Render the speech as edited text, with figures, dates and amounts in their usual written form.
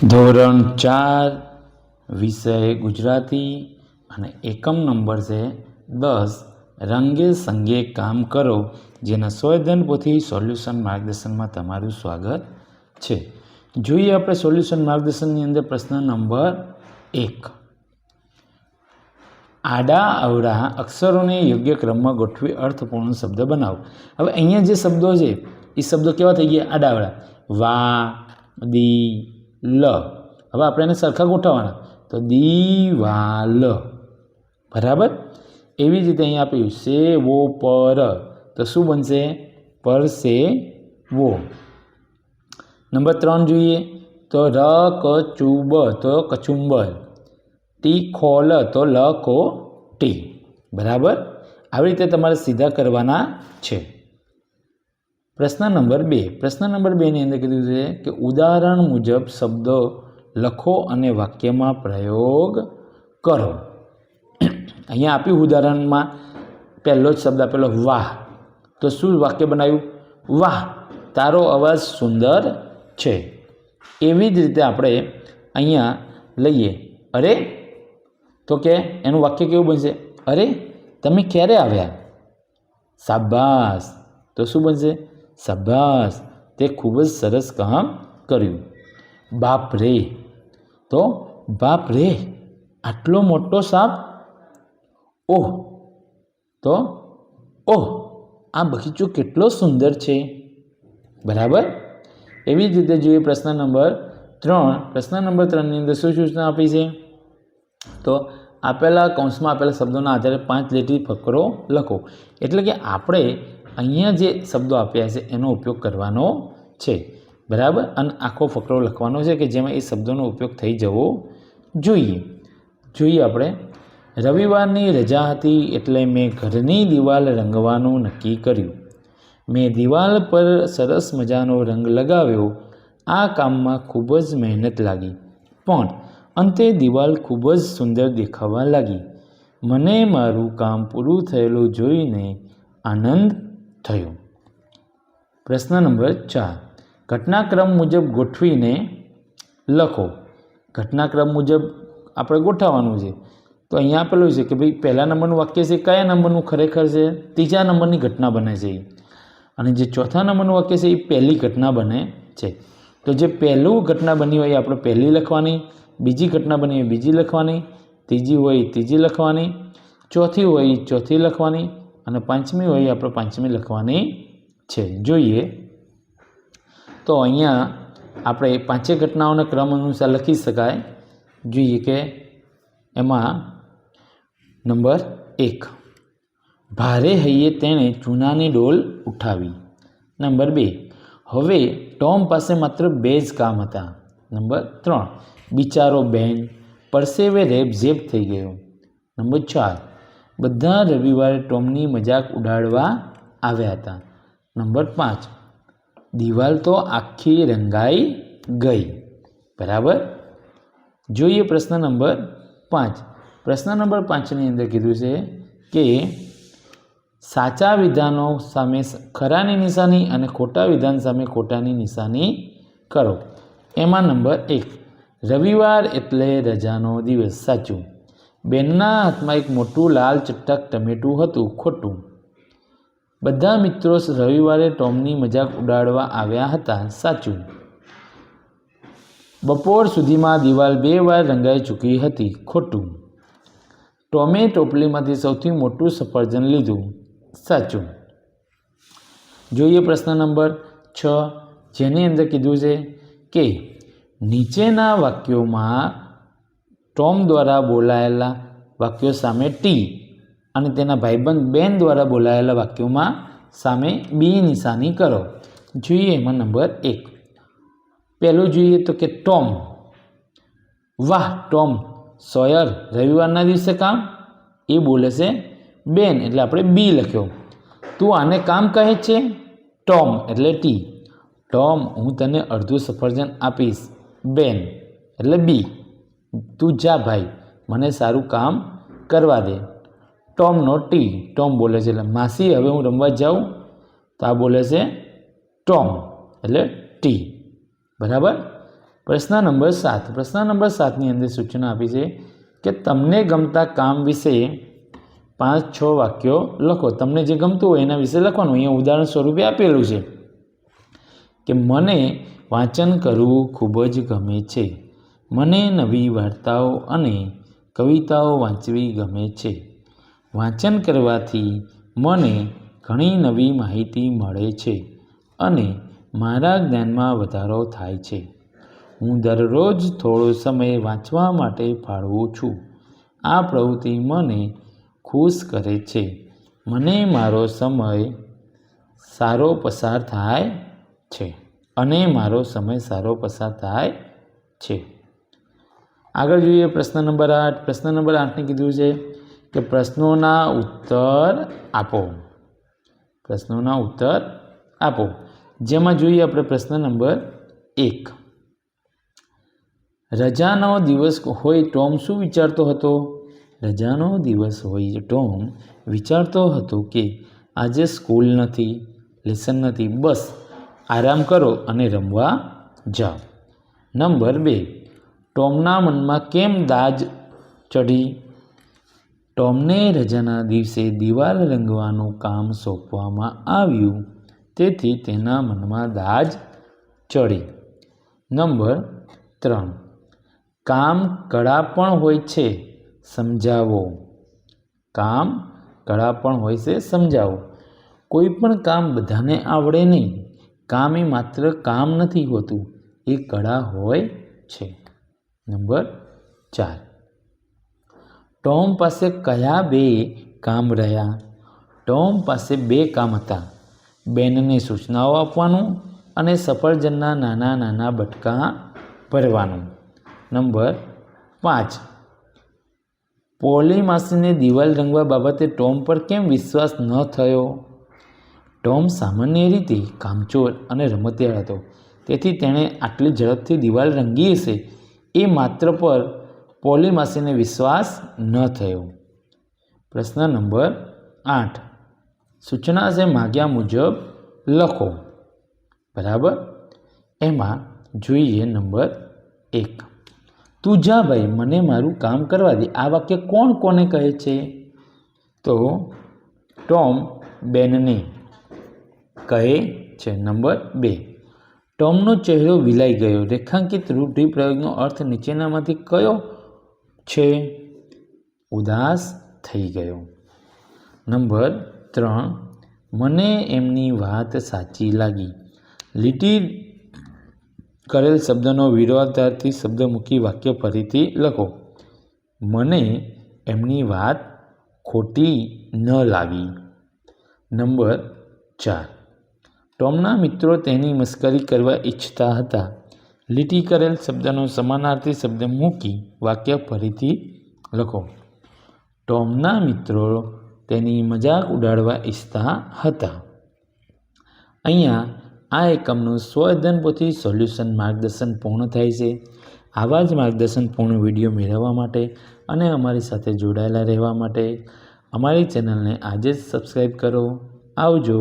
ધોરણ 4 વિષય ગુજરાતી અને એકમ નંબર છે 10 રંગે સંગે કામ કરો, જેના સંવેદન પોથી સોલ્યુશન માર્ગદર્શનમાં તમારું સ્વાગત છે. જોઈએ આપણે સોલ્યુશન માર્ગદર્શનની અંદર પ્રશ્ન નંબર 1. આડા અવળા અક્ષરોને યોગ્ય ક્રમમાં ગોઠવી અર્થપૂર્ણ શબ્દ બનાવો. હવે અહીંયા જે શબ્દો છે એ શબ્દો કેવા થઈ ગયા? આડા અવળા. વા, દી, લ. હવે આપણે એને સરખા ગોઠવવાના, તો દીવાલ. બરાબર. એવી જ રીતે અહીંયા આપ્યું સે વો પર, તો શું બનશે? પર સે વો. નંબર 3 જોઈએ તો ર ક ચુ બ, તો કચુંબર. ટી ખોલ, તો લ કો ટી. બરાબર. આવી રીતે તમારે સીધા કરવાના છે. પ્રશ્ન નંબર 2. પ્રશ્ન નંબર 2 ની અંદર કીધું છે કે ઉદાહરણ મુજબ શબ્દો લખો અને વાક્યમાં પ્રયોગ કરો. અહીંયા આપ્યું ઉદાહરણમાં પહેલો જ શબ્દ આપેલો વાહ, તો શું વાક્ય બનાવ્યું? વાહ, તારો અવાજ સુંદર છે. એવી જ રીતે આપણે અહીંયા લઈએ અરે, તો કે એનું વાક્ય કેવું બનશે? અરે તમે ક્યારે આવ્યા? શાબાશ, તો શું બનશે? શાબાશ, તે ખૂબ જ સરસ કામ કર્યું. બાપ રે, તો બાપ રે આટલો મોટો સાપ. ઓહ, તો ઓહ આ બગીચો કેટલો સુંદર છે. બરાબર. એવી જ રીતે જોઈએ પ્રશ્ન નંબર 3. પ્રશ્ન નંબર 3 ની અંદર શું સૂચના આપી છે? તો આપેલા કૌંસમાં આપેલા શબ્દોના આધારે 5 લીટી ફકરો લખો. એટલે કે આપણે અહીંયા જે શબ્દો આપ્યા છે એનો ઉપયોગ કરવાનો છે. બરાબર. અને આખો ફકરો લખવાનો છે કે જેમાં એ શબ્દોનો ઉપયોગ થઈ જવો જોઈએ. જોઈએ આપણે. રવિવારની રજા હતી એટલે મેં ઘરની દિવાલ રંગવાનું નક્કી કર્યું. મેં દિવાલ પર સરસ મજાનો રંગ લગાવ્યો. આ કામમાં ખૂબ જ મહેનત લાગી, પણ અંતે દિવાલ ખૂબ જ સુંદર દેખાવા લાગી. મને મારું કામ પૂરું થયેલું જોઈને આનંદ થયો. પ્રશ્ન નંબર 4. ઘટનાક્રમ મુજબ ગોઠવીને લખો. ઘટનાક્રમ મુજબ આપણે ગોઠવવાનું છે. તો અહીંયા આપેલું છે કે ભાઈ પહેલા નંબરનું વાક્ય છે કયા નંબરનું ખરેખર છે? ત્રીજા નંબરની ઘટના બને છે. અને જે ચોથા નંબરનું વાક્ય છે એ પહેલી ઘટના બને છે. તો જે પહેલું ઘટના બની હોય એ આપણે પહેલી લખવાની, બીજી ઘટના બની હોય બીજી લખવાની, ત્રીજી હોય ત્રીજી લખવાની, ચોથી હોય ચોથી લખવાની, અને પાંચમી હોય આપણે પાંચમી લખવાની છે. જોઈએ તો અહીંયા આપણે પાંચેય ઘટનાઓના ક્રમ અનુસાર લખી શકાય. જોઈએ કે એમાં નંબર 1. ભારે હૈયે તેણે ચૂનાની ડોલ ઉઠાવી. નંબર 2. હવે ટોમ પાસે માત્ર 2 જ કામ હતા. નંબર 3. બિચારો બેન પરસેવે રેબઝેબ થઈ ગયો. નંબર 4. બધા રવિવારે ટોમની મજાક ઉડાડવા આવ્યા હતા. નંબર 5. દિવાલ તો આખી રંગાઈ ગઈ. બરાબર. જોઈએ પ્રશ્ન નંબર 5. પ્રશ્ન નંબર 5ની અંદર કીધું છે કે સાચા વિધાનો સામે ખરાની નિશાની અને ખોટા વિધાન સામે ખોટાની નિશાની કરો. એમાં નંબર 1. રવિવાર એટલે રજાનો દિવસ. સાચું. બેનના હાથમાં એક મોટું લાલ ચટક ટમેટું હતું. ખોટું. બધા મિત્રો રવિવારે ટોમની મજાક ઉડાડવા આવ્યા હતા. સાચું. બપોર સુધીમાં દિવાલ 2 વાર રંગાઈ ચૂકી હતી. ખોટું. ટોમે ટોપલીમાંથી સૌથી મોટું સફરજન લીધું. સાચું. જોઈએ પ્રશ્ન નંબર 6, જેની અંદર કીધું છે કે નીચેના વાક્યોમાં ટોમ દ્વારા બોલાયેલા વાક્યો સામે ટી અને તેના ભાઈબંધ બેન દ્વારા બોલાયેલા વાક્યોમાં સામે બી નિશાની કરો. જોઈએ એમાં નંબર 1. પહેલું જોઈએ તો કે ટોમ. વાહ ટોમ, સોયર રવિવારના દિવસે કામ. એ બોલે છે બેન, એટલે આપણે બી લખ્યો. તું આને કામ કહે છે? ટોમ એટલે ટી. ટોમ, હું તને અડધું સફરજન આપીશ. બેન એટલે બી. તું જા ભાઈ, મને સારું કામ કરવા દે. ટોમનો ટી. ટોમ બોલે છે એટલે માસી હવે હું રમવા જાઉં. તો આ બોલે છે ટોમ એટલે ટી. બરાબર. પ્રશ્ન નંબર 7. પ્રશ્ન નંબર 7ની અંદર સૂચના આપી છે કે તમને ગમતા કામ વિશે 5-6 વાક્યો લખો. તમને જે ગમતું હોય એના વિશે લખવાનું. અહીંયા ઉદાહરણ સ્વરૂપે આપેલું છે કે મને વાંચન કરવું ખૂબ જ ગમે છે. મને નવી વાર્તાઓ અને કવિતાઓ વાંચવી ગમે છે. વાંચન કરવાથી મને ઘણી નવી માહિતી મળે છે અને મારા જ્ઞાનમાં વધારો થાય છે. હું દરરોજ થોડો સમય વાંચવા માટે ફાળવું છું. આ પ્રવૃત્તિ મને ખુશ કરે છે. મને મારો સમય સારો પસાર થાય છે. આગળ જોઈએ પ્રશ્ન નંબર 8. પ્રશ્ન નંબર 8ને કીધું છે કે પ્રશ્નોના ઉત્તર આપો. પ્રશ્નોના ઉત્તર આપો. જેમાં જોઈએ આપણે પ્રશ્ન નંબર 1. રજાનો દિવસ હોય ટોમ શું વિચારતો હતો? રજાનો દિવસ હોય ટોમ વિચારતો હતો કે આજે સ્કૂલ નથી, લેસન નથી, બસ આરામ કરો અને રમવા જાઓ. નંબર 2. ટોમના મનમાં કેમ દાજ ચઢી? ટોમને રજાના દિવસે દિવાલ રંગવાનું કામ સોંપવામાં આવ્યું, તેથી તેના મનમાં દાજ ચડી. નંબર 3. કામ કળા પણ હોય છે, સમજાવો. કામ કળા પણ હોય છે, સમજાવો. કોઈ પણ કામ બધાને આવડે નહીં. કામ એ માત્ર કામ નથી હોતું, એ કળા હોય છે. નંબર 4. ટોમ પાસે કયા 2 કામ રહ્યા? ટોમ પાસે 2 કામ હતા. બેનને સૂચનાઓ આપવાનું અને સફરજનના નાના નાના બટકા ભરવાનું. નંબર 5. પોલી માસીને દિવાલ રંગવા બાબતે ટોમ પર કેમ વિશ્વાસ ન થયો? ટોમ સામાન્ય રીતે કામચોર અને રમતિયાળ હતો, તેથી તેણે આટલી ઝડપથી દિવાલ રંગી હશે એ માત્ર પર પોલી માસીને વિશ્વાસ ન થયો. પ્રશ્ન નંબર 8. સૂચના છે માગ્યા મુજબ લખો. બરાબર. એમાં જોઈએ નંબર 1. તું જા ભાઈ, મને મારું કામ કરવા દે. આ વાક્ય કોણ કોને કહે છે? તો ટોમ બેનને કહે છે. નંબર 2. ટોમનો ચહેરો વિલાઈ ગયો. રેખાંકિત રૂઢિપ્રયોગનો અર્થ નીચેનામાંથી કયો છે? ઉદાસ થઈ ગયો. નંબર 3. મને એમની વાત સાચી લાગી. લીટી કરેલ શબ્દનો વિરોધાર્થી શબ્દ મૂકી વાક્ય ફરીથી લખો. મને એમની વાત ખોટી ન લાગી. નંબર 4. ટોમના મિત્રો તેની મસ્કરી કરવા ઈચ્છતા હતા. લીટી કરેલ શબ્દનો સમાનાર્થી શબ્દ મૂકી વાક્ય ફરીથી લખો. ટોમના મિત્રો તેની મજાક ઉડાડવા ઈચ્છતા હતા. અહીંયા આ એકમનું સ્વઅધ્યયન પોથી સોલ્યુશન માર્ગદર્શન પૂર્ણ થાય છે. આવા જ માર્ગદર્શનપૂર્ણ વિડીયો મેળવવા માટે અને અમારી સાથે જોડાયેલા રહેવા માટે અમારી ચેનલને આજે જ સબસ્ક્રાઈબ કરો. આવજો.